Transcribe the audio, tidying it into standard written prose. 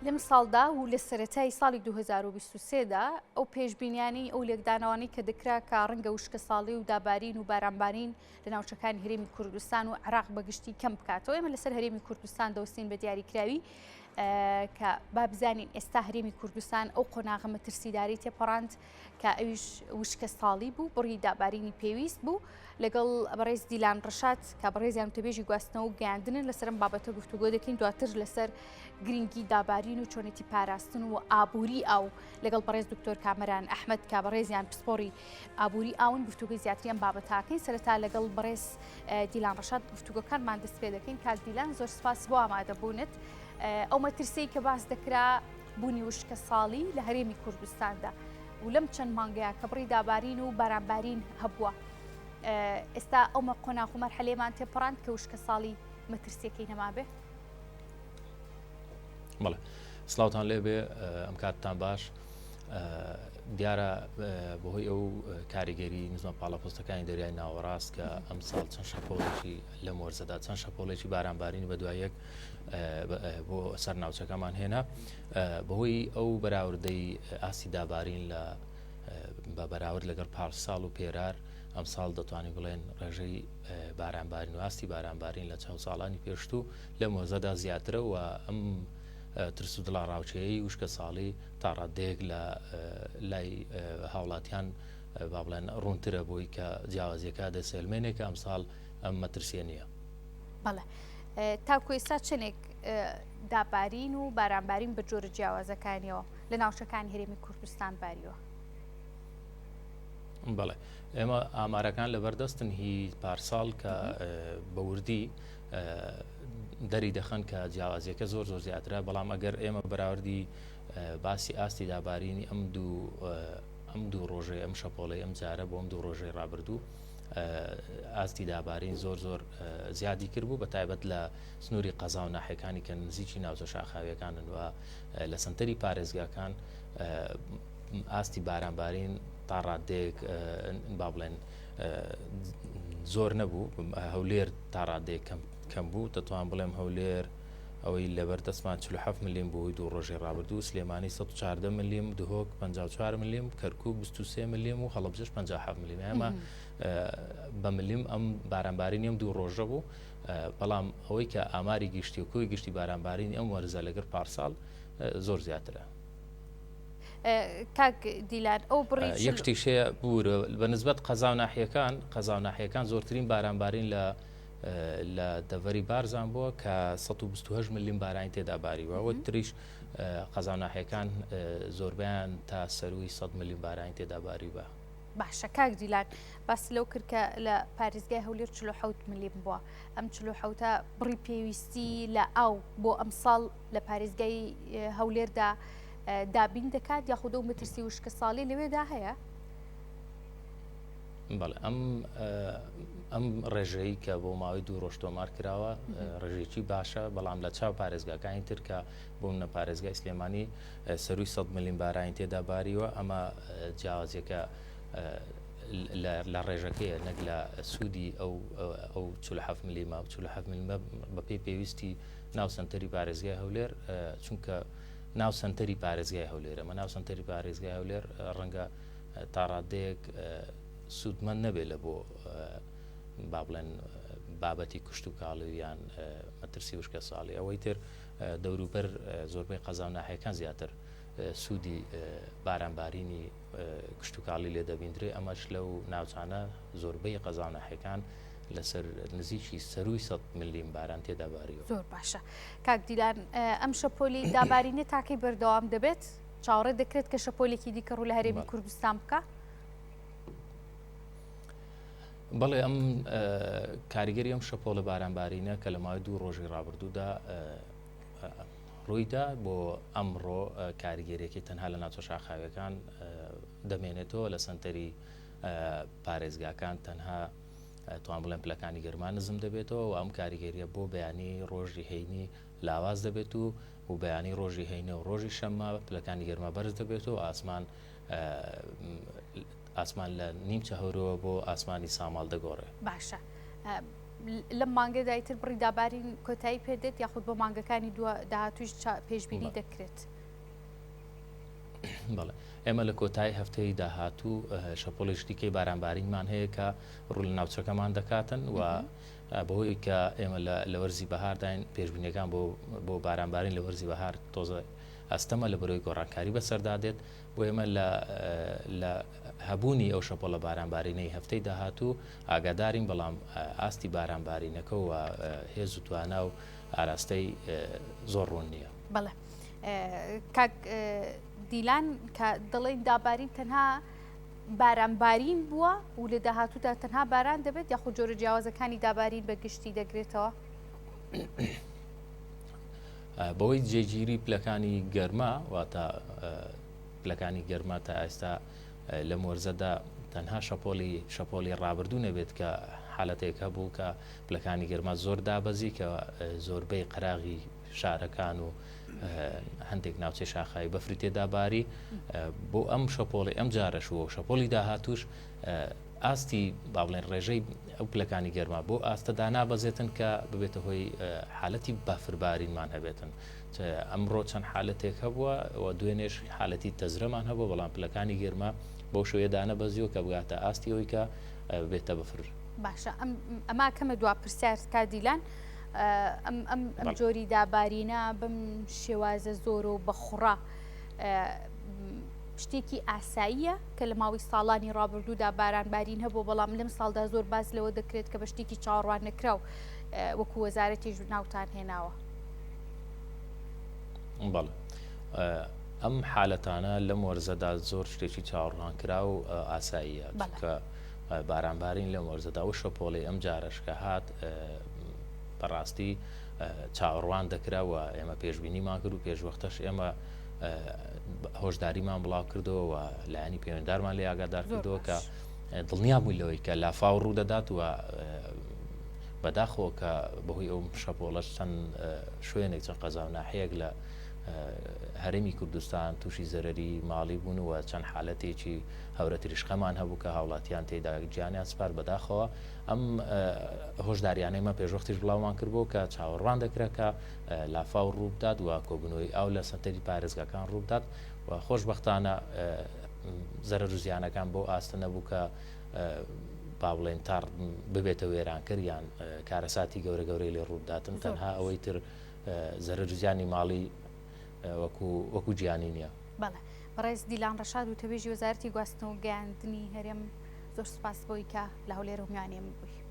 لەم ساڵدا و لە سەرەتای ساڵی 2023دا ئەو پێشبینیانی ئەو لێکدانەوانی کە دەکرا کە ڕەنگە وشکە ساڵی و دابارین و بارانبارین لە ناوچەکانی هەرێمی کوردستان و عێراق بەگشتی کەم بکاتەوە. ئێمە لەسەر هەرێمی کوردستان دەوستین بە دیاریکراوی کە با بزانین ئێستا هەرێمی کوردستان ئەو قۆناغە مەترسیداری تێپەڕاند کە ئەویش وشکە ساڵی بوو، بڕی دابارینی پێویست بوو. لەگەڵ بەڕێز دیلان ڕەشاد کە بەڕێزیان تەبێژی گواستنەوە و گەیاندنن لەسەرم بابەتە گفتوگۆ دەکەین، دواتر لەسەر گرنگی دابارین و چۆنێتی پاراستن و ئابووری ئاو لەگەڵ بەڕێز دکتۆر کامەران ئەحمەد کە بەڕێزیان پسپۆری ئابووری ئاون گفتوگۆی زیاتریان بابەتاکەین. سەرەتا لەگەڵ بەڕێز دیلان ڕەشاد گفتوگۆکانمان دەست پێ دەکەین. کاک دیلان زۆر سپاس بۆ ئامادەبوونت. ئەو مەترسەی کە باس دەکرا بوونی وشکە ساڵی لە هەرێمی کوردستاندا و لەم چەند مانگەیە کە بڕی دابارین و بارانبارین هەبووە، ئێستا ئەومە قۆناغ و مەرحەلەیەمان تێپەڕاند کە وشکە ساڵی مەترسیەکەی نەمابێ. بەڵێ سلااوتان لێبێ، ئەم کاتتان باش. دیارە بەهۆی ئەو کاریگەری نزمە پاڵەپۆستەکانی دەریای ناوەڕاست کە ئەم ساڵ چەند شەپۆڵێکی لە مۆرزەدا چەند شەپۆڵێکی بارانبارین بە دوایەک بۆ سەر ناوچەکەمان هێنا، بەهۆی ئەو بەراوردەی ئاسی دابارین لە بە بەراورد لەگەڵ پارساڵ و پێرار ئەم ساڵ دەتوانین بڵێن ڕێژەی بارانبارین و ئاستی بارانبارین لە چەند ساڵانی پێشتوو لە مۆرزەدا زیاترە و ئەم ترس و دڵا ڕاوچەیەی وشکە ساڵی تا ڕادێک لە لای هاوڵاتیان با بڵێن ڕوونترە بۆی کە جیاوازیەکە دەسێلمێنێکە ئەم ساڵ ئەم مەترسیە نییە. بەڵێ تاکو ئێستا چنێک دابارین و بارانبارین بە جۆرە جیاوازەکانیەوە لە ناوچەکانی هەرێمی کوردستان باریوە. بەڵێ ئێمە ئامارەکان لەبەردەستن هی پارساڵ کە بەوردی دەری دەخەن کە جیاوازیەکە زۆر زیاترە، بەڵام ئەگەر ئێمە بەراوردی باسی ئاستی دابارینی ئەم دوو ڕۆژێ ئەم شەپۆڵی ئەم جارە بۆ ئەم دوو ڕۆژەی ڕابردوو ئاستی دابارین زۆر زیادی کرد بوو، بە تایبەت لە سنووری قەزا و ناحیەکانی کە نزیکی ناوچە شاخاویەکانن و لە سنتەری پارێزگاکان ئاستی بارانبارین تا ڕادێک با بڵێن زۆر نەبوو. هەولێر تا ڕادێک کەم بوو، دەتوان بڵێم هەولێر ئەوەی لەبەر دەستمان 47 ملیم بووی دوو ڕۆژی ڕابردوو، سلێمانی 114 ملیم، دهۆک 54 ملیم، کەرکووک 23 ملیم و هەڵەبجەش 57 ملیم. ئێمە بە ملیم ئەم بارانبارینی ئەم دوو ڕۆژە بوو، بەڵام ئەوەی کە ئاماری گشتی و کۆی گشتی بارانبارین ئەم وەرزە لەگەر پارساڵ زۆر زیاترە. کاک دیلان ئەو بڕی یەکشتی شەیە بوورە بە نسبەت قەزا و ناحیەکان زۆرترین بارانبارین لە دەڤەری بارزان بووە کە 128 ملیم بارانی تێدا باریوە، ئەوە تریش قەزا و ناحیەکان زۆربیان تا سەروی 100 ملیم بارانی تێدا باریوە. باشە کاک دیلان باس لەو کرد کە لە پارێزگای هەولێر 47 ملیم بووە، ئەم 47 بڕی پێویستی لە ئاو بۆ ئەم ساڵ لە پارێزگای هەولێردا دابین دەکات یاخود ئەو مەترسی وشکە ساڵی لەوێدا هەیە؟ بەڵێ ئەم ڕێژەی کە بۆ ماوەی دوو ڕۆژ تۆمار کراوە ڕێژێکی باشە، بەڵام لە چاو پارێزگاکانی تر کە بۆ منە پارێزگای سلێمانی سەروی 100 ملیم بارانی تێدا باریوە، ئەمە جیاوازیەکە لە ڕێژەکەیە نەک لە سوودی ئەو 47 میلیمە 47 میلیمە بە پێی پێویستی ناو سنتەری پارێزگای هەولێر، چونکە ناو سنتەری پارێزگای هەولێر ئەمە ناو سنتەری پارێزگای هەولێر ڕەنگە تا ڕادەیەک سوودمەند نەبێت لە بۆ با بڵێن بابەتی کوشت و کاڵویان مەترسی وشکە ساڵی. ئەوەی تر دەوروبەر زۆربەی قەزا و ناحیەکان زیاتر سوودی بارانبارینی کوشت و کاڵی لێ دەبیندرێ، ئەمەش لەو ناوچانە زۆربەی قەزا و ناحیەکان لەسەر نزیکی سەروی 100 ملیم باران تێدا باریوە. زۆر باشە کاک دیلان، ئەم شەپۆلی دابارینە تاکەی بەردەوام دەبێت؟ چاوەڕێ دەکرێت کە شەپۆلێکی دیکە ڕوو لە هەرێمی کوردستان بکە؟ بەڵێ ئەم کاریگەری ئەم شەپۆلە بارانبارینە کە لە ماوەی دوو ڕۆژی ڕابردوودا ڕوویدا بۆ ئەمڕۆ کاریگەریەکی تەنها لە ناوچە شاخاویەکان دەمێنێتەوە، لە سنتەری پارێزگاکان تەنها توان بڵێن پلەکانی گەرمان نزم دەبێتەوە و ئەم کاریگەریە بۆ بەیانی ڕۆژی هەینی لاواز دەبێت و بەیانی ڕۆژی هەینە و ڕۆژی شەممە پلەکانی گەرمە بەرز دەبێتەوە، ئاسمان لە نیمچە هەورەوە بۆ ئاسمانی ساماڵ دەگۆڕێ. باشە لەم مانگەدا ئیتر بڕی دابارین کۆتایی پێدێت یاخود بۆ مانگەکانی داهاتووش پێشبینی دەکرێت. بەڵێ ئێمە لە کۆتایی هەفتەی داهاتوو شەپۆڵی دیکەی بارانبارینمان هەیە کە ڕوو لە ناوچەکەمان دەکاتن و بەهۆی کە ئێمە لە وەرزی بەهارداین پێشبینیەکان بۆ بارانبارین لە وەرزی بەهار تۆزە ئەستەمە لە بەرەوەی گۆڕانکاری بەسەردادێت بۆ ئێمە لە هەبوونی ئەو شەپۆڵە بارانبارینەی هەفتەی داهاتوو ئاگادارین بەڵام ئاستی بارانبارینەکە و هێز و توانە و ئاراستەی زۆر ڕوون نییە. بەڵێ کاک دیلان کە دەڵێن دابارین تەنها بارانبارین بووە و لە داهاتوودا تەنها باران دەبێت یاخود جۆرە جیاوازەکانی دابارین بە گشتی دەگرێتەوە؟ بەوەی جێگیری پلەکانی گەرما واتە پلەکانی گەرما تا ئێستا لەم وەرزەدا تەنها شەپۆلی ڕابردوو نەبێت کە حالەتێک هەبوو کە پلەکانی گەرما زۆر دابەزی کە زۆربەی قەراغی شارەکان و هەندێک ناوچەی شاخایی بەفری تێداباری بۆ ئەم شەپۆڵی ئەم جارەش و شەپۆلی داهاتوش ئاستی با بڵێن ڕێژەی ئەو پلەکانی گەرما بۆ ئاستەدا نابەزێتن کە ببێتە هۆی حالەتی بافربارینمان هەبێتن. ئەمڕۆ چەند حالەتێک هەبووە و دوێنێش حالەتی تەزرەمان هەبوو بەڵام پلەکانی گەرما بۆ شوێدا نەبەزیەوە کە بگاتە ئاستی ئەوی کە بێتە بەفر. باشە ئەما کەمە دوا پرسیار کا دیلان ئەم جۆری دابارینە بم شێوازە زۆر و بەخوڕا شتێکی ئاساییە کە لە ماوەی ساڵانی ڕابردوودا بارانبارین هەبوو بەڵام لەم ساڵدا زۆر باز لەوە دەکرێت کە بە شتێکی چاوەڕوان نەکرا و وەکو وەزارەتیش ناوتان هێناوە. بەڵێ ئەم حالەتانە لەم وەرزەدا زۆر شتێکی چاوەڕوان کرا و ئاساییە کە بارانبارین لەم وەرزەدا و شەپۆڵی ئەم جارش کە هات بەڕاستی چاوەڕوان دەکراوە ئێمە پێشبینیمان کرد و پێشوەختەش ئێمە هۆشداریمان بڵاو کردەوە و لایەنی پەیوەنددارمان لێ ئاگادار کردەوە کە دڵنیا بووی لەوەی کە لافاو ڕوو دەدات و بەداخەوە کە بەهۆی ئەو شەپۆڵەش چەند شوێنێک چەند قەزا و ناحەیەک لە هەرێمی کوردستان تووشی زەرەری ماڵی بوون و چەند حالەتێکی هەورە تریشخەمان هەبوو کە هاوڵاتیان تێدا گیانیان سپار بەداخەوە ئەم هۆشداریانەیمە پێشوەختیش بڵاومان کردبوو کە چاوەڕوان دەکرێت کە لافاو ڕوو بدات و کۆبنەوەی ئاو لە سەتەری پارێزگاکان ڕوو بدات و خۆشبەختانە زەرەر و زیانەکان بۆ ئاستە نەبوو کە با بڵێن تا ببێتە وێرانکەریان کارەساتی گەورە گەورەی لێ ڕوو بداتن تەنها ئەوەی تر زەرەر و زیانی ماڵی وەکو گیانی نییە. بەڵێ بەڕێز دیلان ڕەشاد و تەبێژی وەزارەتی گواستنەوە گەیاندنی هەرێم زۆر سوپاس بۆی کە لە هەولێر و میوانێم بووی.